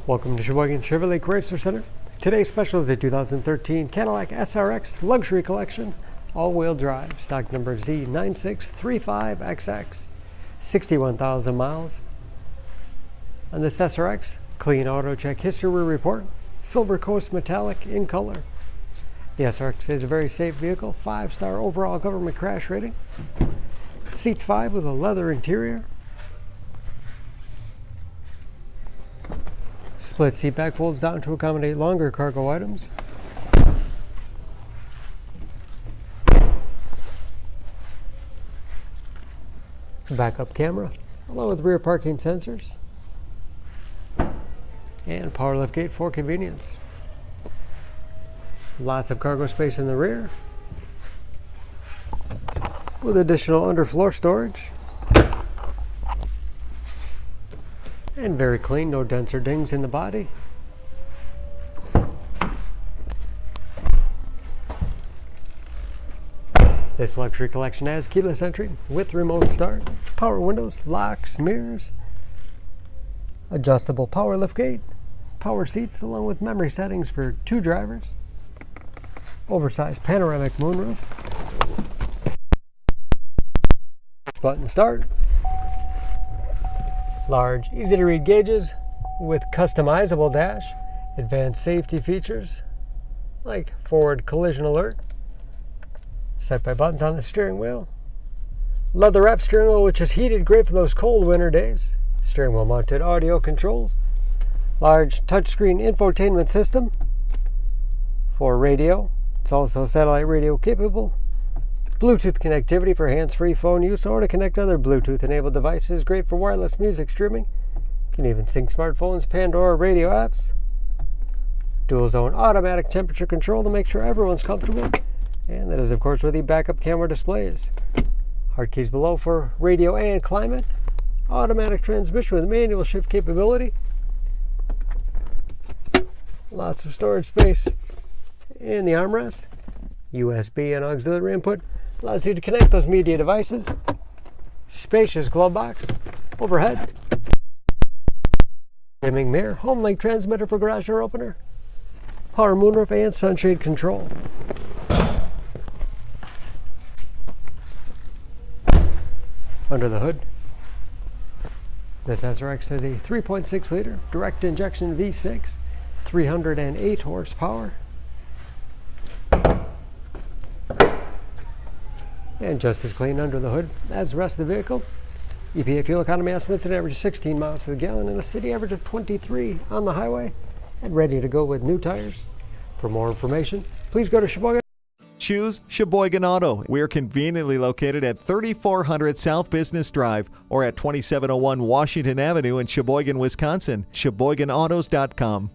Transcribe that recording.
Welcome to Sheboygan Chevrolet Chrysler Center. Today's special is the 2013 Cadillac SRX Luxury Collection, all-wheel drive, stock number Z9635XX, 61,000 miles. On this SRX, clean auto check history report, Silver Coast metallic in color. The SRX is a very safe vehicle, 5-star overall government crash rating. Seats 5 with a leather interior. Split seat back folds down to accommodate longer cargo items. Backup camera, along with rear parking sensors. And power liftgate for convenience. Lots of cargo space in the rear, with additional underfloor storage. And very clean, no dents or dings in the body. This luxury collection has keyless entry with remote start, power windows, locks, mirrors, adjustable power liftgate, power seats along with memory settings for 2 drivers, oversized panoramic moonroof, button start, large, easy-to-read gauges with customizable dash, advanced safety features like forward collision alert, set by buttons on the steering wheel, leather-wrapped steering wheel which is heated, great for those cold winter days, steering wheel mounted audio controls, large touchscreen infotainment system for radio. It's also satellite radio capable. Bluetooth connectivity for hands-free phone use or to connect other Bluetooth-enabled devices. Great for wireless music streaming. You can even sync smartphones, Pandora radio apps. Dual-zone automatic temperature control to make sure everyone's comfortable. And that is, of course, where the backup camera displays. Hard keys below for radio and climate. Automatic transmission with manual shift capability. Lots of storage space in the armrest. USB and auxiliary input. Allows you to connect those media devices. Spacious glove box. Overhead. Dimming mirror. Home link transmitter for garage door opener. Power moonroof and sunshade control. Under the hood, this SRX has a 3.6 liter direct injection V6, 308 horsepower. And just as clean under the hood as the rest of the vehicle. EPA fuel economy estimates an average of 16 miles to the gallon in the city, average of 23 on the highway, and ready to go with new tires. For more information, please go to Sheboygan. Choose Sheboygan Auto. We're conveniently located at 3400 South Business Drive or at 2701 Washington Avenue in Sheboygan, Wisconsin. SheboyganAutos.com.